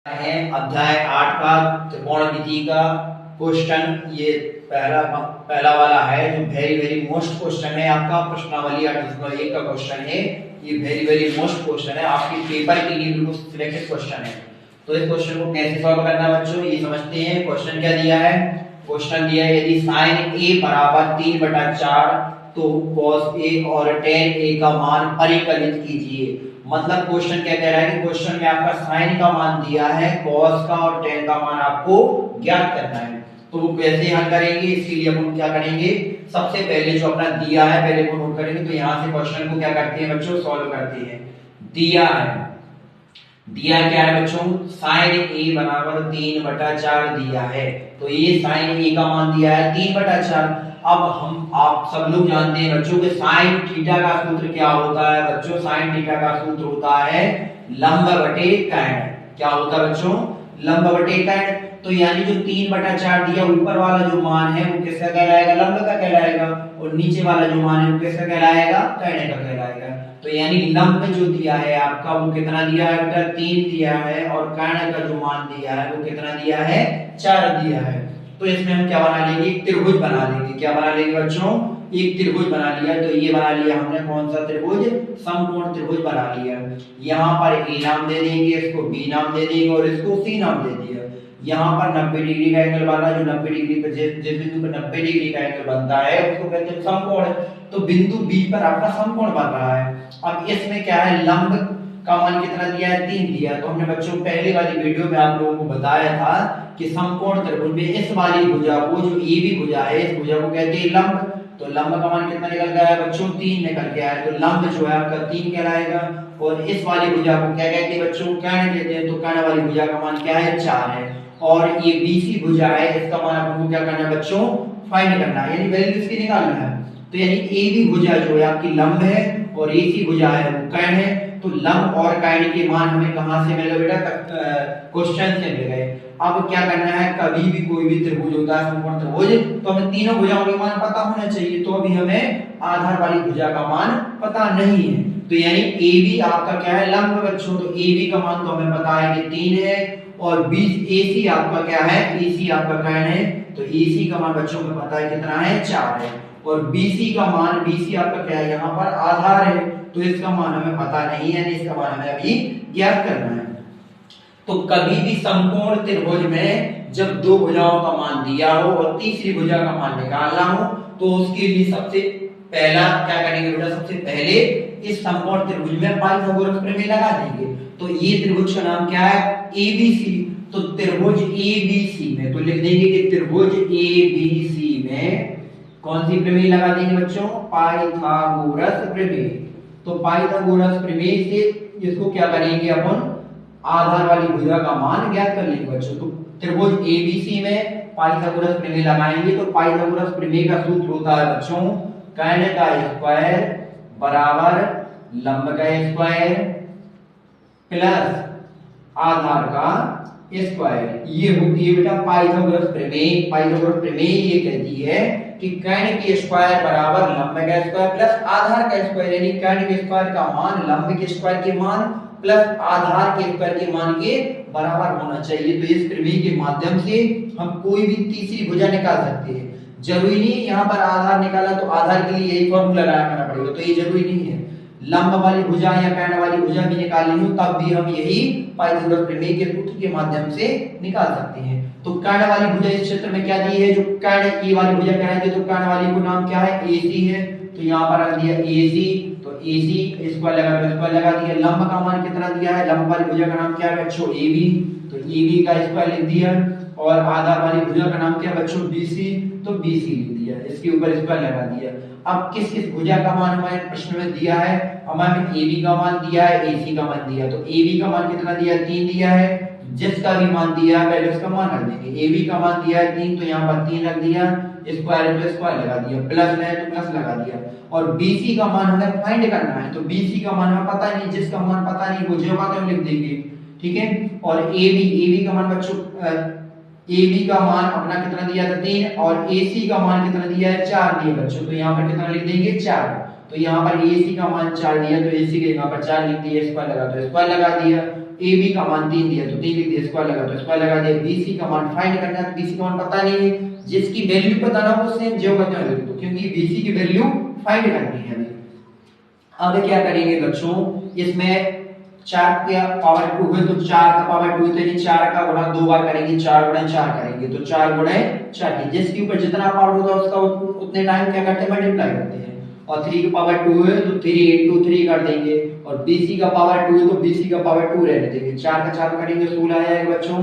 है अध्याय 8 का त्रिकोणमिति का क्वेश्चन। ये पहला वाला है जो वेरी वेरी मोस्ट क्वेश्चन है आपका प्रश्नावली 8.1 का क्वेश्चन है। ये वेरी वेरी मोस्ट क्वेश्चन है आपके पेपर के लिए बिल्कुल सिलेक्टेड क्वेश्चन है। तो इस क्वेश्चन को कैसे सॉल्व करना है बच्चों ये समझते हैं। क्वेश्चन क्या दिया है, क्वेश्चन दिया है यदि sin a बराबर 3/4 तो cos a और tan a का मान परिकलित कीजिए। मतलब क्वेश्चन क्या कह रहा है कि क्वेश्चन में आपका साइन का मान दिया है, कॉस का और टेन का मान आपको ज्ञात करना है। तो वो कैसे हल करेंगे, इसके लिए अपन क्या करेंगे, सबसे पहले जो अपना दिया है पहले वो नोट करेंगे। तो यहाँ से क्वेश्चन को क्या करते हैं बच्चों, सॉल्व करते हैं। दिया है, दिया क्या है बच्चों, साइन ए बराबर 3/4 दिया है। तो ये साइन ए का मान दिया है 3/4। अब हम आप सब लोग जानते हैं बच्चों कि साइन थीटा का सूत्र क्या होता है बच्चों, साइन थीटा का सूत्र होता है लंब बटे tan। क्या होता है बच्चों, लंब बटे tan। तो यानी जो 3/4 दिया ऊपर वाला जो मान है वो किसका कहलाएगा, लंब का कहलाएगा, और नीचे वाला जो मान है वो किसका कहलाएगा, tan का कहलाएगा। तो यानी लंब जो दिया है आपका वो कितना दिया है बेटा, 3 दिया है, और tan का जो मान दिया है वो कितना दिया है, 4 दिया है। तो इसमें हम क्या बना लेंगे, एक त्रिभुज बना लेंगे। क्या बना लेंगे बच्चों, एक त्रिभुज बना लिया। तो ये बना लिया हमने कौन सा त्रिभुज, समकोण त्रिभुज बना लिया। यहाँ पर ए नाम दे देंगे, इसको बी नाम दे देंगे और इसको सी नाम दे दिया। यहाँ पर 90 डिग्री का एंगल वाला जो 90 डिग्री पर जिस बिंदु पर 90 डिग्री का एंगल बनता है उसको कहते हैं समकोण। तो बिंदु बी पर आपका समकोण बन रहा है। अब इसमें क्या है, लंब का मान कितना दिया है, 3 दिया। तो हमने बच्चों पहले वाली वीडियो में आप लोगों को बताया था कि समकोण त्रिभुज में इस वाली भुजा को, जो ए बी भुजा है, इस भुजा को कहते हैं लंब। तो लंब का मान कितना निकल गया है बच्चों, 3 निकल गया है। तो लंब जो है आपका 3 कहलाएगा। और इस वाली भुजा को क्या कहते हैं बच्चों, कर्ण कहते हैं। तो कर्ण वाली भुजा का मान क्या है, 4 है। और ये बीसी भुजा है, इसका मान आपको क्या करना है बच्चों, फाइंड करना है, यानी वैल्यू इसकी निकालना है। तो यानी ए बी भुजा जो है आपकी लंब है और एसी भुजा है वो कर्ण है। तो लंब और कर्ण के मान हमें कहां से मिल गए बेटा, क्वेश्चन से मिल गए। अब क्या करना है, कभी भी कोई भी त्रिभुज होता है समकोण त्रिभुज, तो हमें तीनों भुजाओं के मान पता होना चाहिए। तो अभी हमें आधार वाली भुजा का मान पता नहीं है। तो यानी ए बी आपका क्या है, लंब बच्चों। तो ए बी का मान तो हमें पता है कि 3 है। और बी एसी आपका क्या है, एसी आपका कर्ण है। तो एसी का मान बच्चों को पता है कितना है, 4 है। और बीसी का मान, बीसी आपका क्या है, यहाँ पर आधार है। तो इसका मान हमें पता नहीं है, इसका मान हमें अभी ज्ञात करना है। तो कभी भी समकोण त्रिभुज में जब दो भुजाओं का मान दिया हो और तीसरी भुजा का मान निकालना हो, तो उसके लिए सबसे पहला क्या करेंगे बेटा, सबसे पहले इस समकोण त्रिभुज में पाइथागोरस प्रमेय लगा देंगे। तो ये त्रिभुज का नाम क्या है, एबीसी। तो त्रिभुज एबीसी में तो लिख देंगे कि त्रिभुज एबीसी में कौन सी प्रमेय लगा देंगे बच्चों, पाइथागोरस प्रमेय। तो पाइथागोरस प्रमेय से इसको क्या करेंगे अपन, आधार वाली भुजा का मान ज्ञात कर लेंगे बच्चों। तो त्रिभुज एबीसी में पाइथागोरस प्रमेय लगाएंगे। तो पाइथागोरस प्रमेय का सूत्र होता है बच्चों, कर्ण का स्क्वायर बराबर लंब का स्क्वायर प्लस आधार का स्क्वायर। ये होती है बेटा पाइथागोरस प्रमेय। पाइथागोरस प्रमेय ये कहती है कि कर्ण के स्क्वायर बराबर लंब का स्क्वायर प्लस आधार का स्क्वायर, यानी कर्ण के स्क्वायर का मान लंब के स्क्वायर के मान प्लस आधार के स्क्वायर के मान के बराबर होना चाहिए। तो इस प्रमेय के माध्यम से हम कोई भी तीसरी भुजा निकाल सकते हैं। जरूरी नहीं यहाँ पर आधार निकाला तो आधार के लिए यही फॉर्मूला लगाना पड़ेगा, तो ये जरूरी नहीं है। लंब वाली भुजा या कर्ण वाली भुजा भी निकालनी हो तब भी हम यही पाइथागोरस प्रमेय के सूत्र के माध्यम से निकाल सकते हैं। तो कर्ण वाली भुजा इस क्षेत्र में क्या दी है, जो कर्ण की वाली भुजा कहलाती है, तो कर्ण वाली को नाम क्या है, एसी है। तो यहाँ पर रख दिया एसी। तो एसी स्क्वायर लगा, तो स्क्वायर लगा दिया। लंब का मान कितना दिया है, लंब वाली भुजा का नाम क्या है बच्चों, एबी। तो एबी का स्क्वायर लिख दिया। और आधार वाली भुजा का नाम क्या है बच्चों, बीसी। तो बीसी लिख दिया, इसके ऊपर स्क्वायर लगा दिया। अब किस किस भुजा का मान हमारे प्रश्न में दिया है, हमें एबी का मान दिया है, एसी का मान दिया। तो एबी का मान कितना दिया है, 3 दिया है। जिसका भी मान दिया है पहले उसका मान रख देंगे। एबी का मान दिया है 3, तो यहाँ पर 3 रख दिया। स्क्वायर है तो स्क्वायर लगा दिया, प्लस है तो प्लस लगा दिया। और बीसी का मान हमें फाइंड करना है। तो बीसी का मान हमें पता नहीं, जिसका मान पता नहीं वो जो बात हम लिख देंगे, ठीक है। और एबी, एबी का मान बच्चों, एबी का मान अपना कितना दिया था, 3। और एसी का मान कितना दिया है, 4 दिया बच्चों। तो यहाँ पर कितना लिख देंगे, 4। तो यहाँ पर एसी का मान 4 दिया, तो एसी के यहाँ पर 4 लिख दिया। स्क्वायर लगा तो स्क्वायर लगा दिया। ए बी का मान 3 दिया तो 3 लिख दिया, स्क्वायर लगा तो स्क्वायर लगा दिया। बी सी का मान फाइंड करना है, बी सी का मान पता नहीं है, जिसकी वैल्यू पता ना हो सेम जो बता लिख दो, क्योंकि बी सी की वैल्यू फाइंड करनी है हमें। अब क्या करेंगे बच्चों, इसमें 4 का पावर 2 है तो 4 का पावर 2 है तो 4 का गुणा 2 बार करेंगे, 4 गुणा 4 करेंगे तो 4 गुणा 4 की जिसके ऊपर जितना पावर होता है उसका उतने टाइम क्या करते हैं, मल्टीप्लाई करते हैं। और 3 का पावर 2 है तो 3 into 3 कर देंगे, और BC का पावर 2 है तो BC का पावर 2 रहने देंगे। 4 का 4 करेंगे 16 आ जाएगा बच्चों,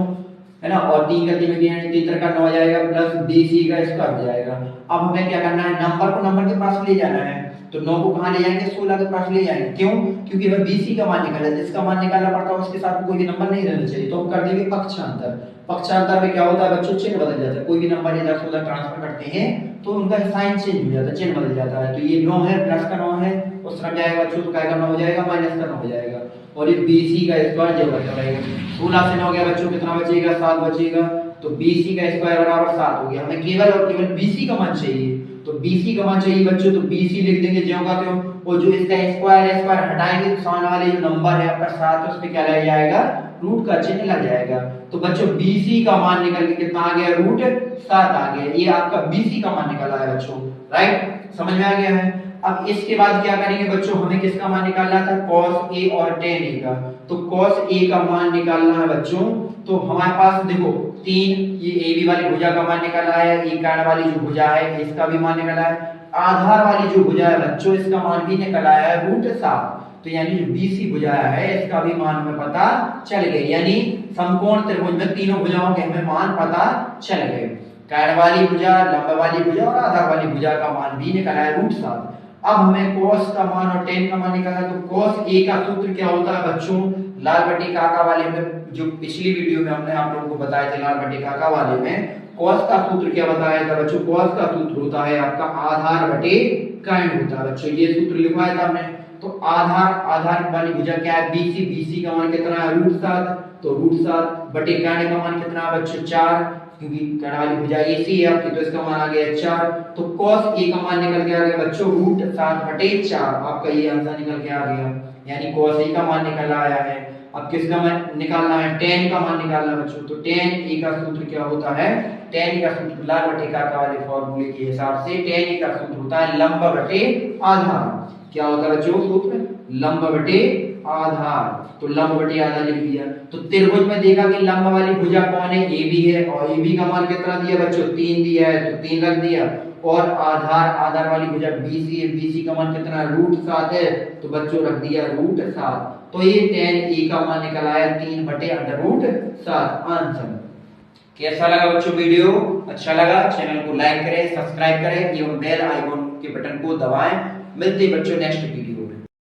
है ना, और 3 का 3 में 3 का 9 आ जाएगा, प्लस BC का स्क्वायर हो जाएगा। अब हमें क्या करना है, नंबर को नंबर के पास ले जाना है, तो 9 को कहां ले जाएंगे, 16 के पास ले जाएंगे। क्यों, क्योंकि हमें BC का मान निकालना है, जिसका मान निकालना पड़ता है उसके साथ कोई भी नंबर नहीं रहना चाहिए, तो हम कर देंगे पक्षांतर। पक्षांतर में क्या होता है बच्चों, चिन्ह बदल जाता है, कोई भी नंबर इधर से उधर ट्रांसफर करते हैं तो उनका साइन चेंज हो जाता है, चिन्ह बदल जाता है। तो ये 9 है, प्लस का 9 है, उस तरफ जाएगा बच्चों तो क्या करना हो जाएगा, माइनस करना हो जाएगा, और ये BC का स्क्वायर जो बचा रहेगा। 16 से 9 गया बच्चों, कितना बचेगा, 7 बचेगा, तो BC का स्क्वायर बराबर 7 हो गया। हमें केवल और केवल BC का मान चाहिए, तो BC का मान चाहिए बच्चों, तो BC लिख देंगे ज्यों का त्यों, और जो इसका स्क्वायर है स्क्वायर हटाएंगे तो सामने वाले जो नंबर है आपका 7 उस पे क्या लग जाएगा, रूट का चिन्ह लग जाएगा। तो बच्चों BC का मान निकल के कितना आ गया, रूट 7 आ गया। ये आपका BC का मान निकला है बच्चों, राइट, समझ में आ गया है। अब इसके बाद क्या करेंगे बच्चों, हमें किसका मान निकालना था, cos A और tan A का। तो cos A का मान निकालना है बच्चों, तो हमारे पास देखो 3, ये AB वाली भुजा का मान निकाला है, ये काट वाली जो भुजा है इसका भी मान निकाला है, आधार वाली जो भुजा है बच्चों इसका मान भी निकाला है √7। तो यानी जो BC भुजा है इसका भी मान हमें पता चल गया, यानी समकोण त्रिभुज में तीनों भुजाओं के हमें मान पता चल गए, काट वाली भुजा, लंब वाली भुजा और आधार वाली भुजा का मान भी निकाला है √7। अब हमें cos का मान और tan का मान निकालना है, तो cos A का सूत्र क्या होता है बच्चों, लाल बट्टी काका वाले में जो पिछली वीडियो में हमने आप लोगों को बताया था, लाल बट्टी काका वाले में cos का सूत्र क्या बताया था बच्चों, cos का सूत्र होता है आपका आधार बटे कर्ण होता है बच्चों, ये सूत्र लिखवाया था हमने। तो आधार वाली भुजा क्या है, BC का मान कितना है, √7, तो √7 बटे कर्ण का मान कितना है बच्चों, 4, क्योंकि कर्ण वाली भुजा AC है आपकी, तो इसका मान आ गया 4। तो cos A का मान निकल के आ गया बच्चों √7 बटे 4, आपका ये आंसर निकल के आ गया, यानी cos A का मान निकल आया है। अब किसका मान निकालना है, tan का मान निकालना है बच्चों, तो tan A का सूत्र क्या होता है, tan A का सूत्र लाल बटे काका वाले फॉर्मूले के हिसाब से tan A का सूत्र होता है लंब बटे आधार। क्या होता है बच्चों सूत्र, लंब बटे आधार, तो लंब बटे आधार लिख दिया। तो त्रिभुज में देखा कि लंब वाली भुजा कौन है, AB है, और AB का मान कितना दिया बच्चों, 3 दिया है, तो 3 रख दिया, और आधार वाली भुजा BC है, BC का मान कितना √7 है, तो बच्चों रख दिया √7। तो ये tan A का मान निकल आया 3 बटे √7 आंसर। कैसा लगा बच्चों वीडियो, अच्छा लगा चैनल को लाइक करें, सब्सक्राइब करें एवं बेल आइकन के बटन को दबाएं। मिलते हैं बच्चों नेक्स्ट वीडियो।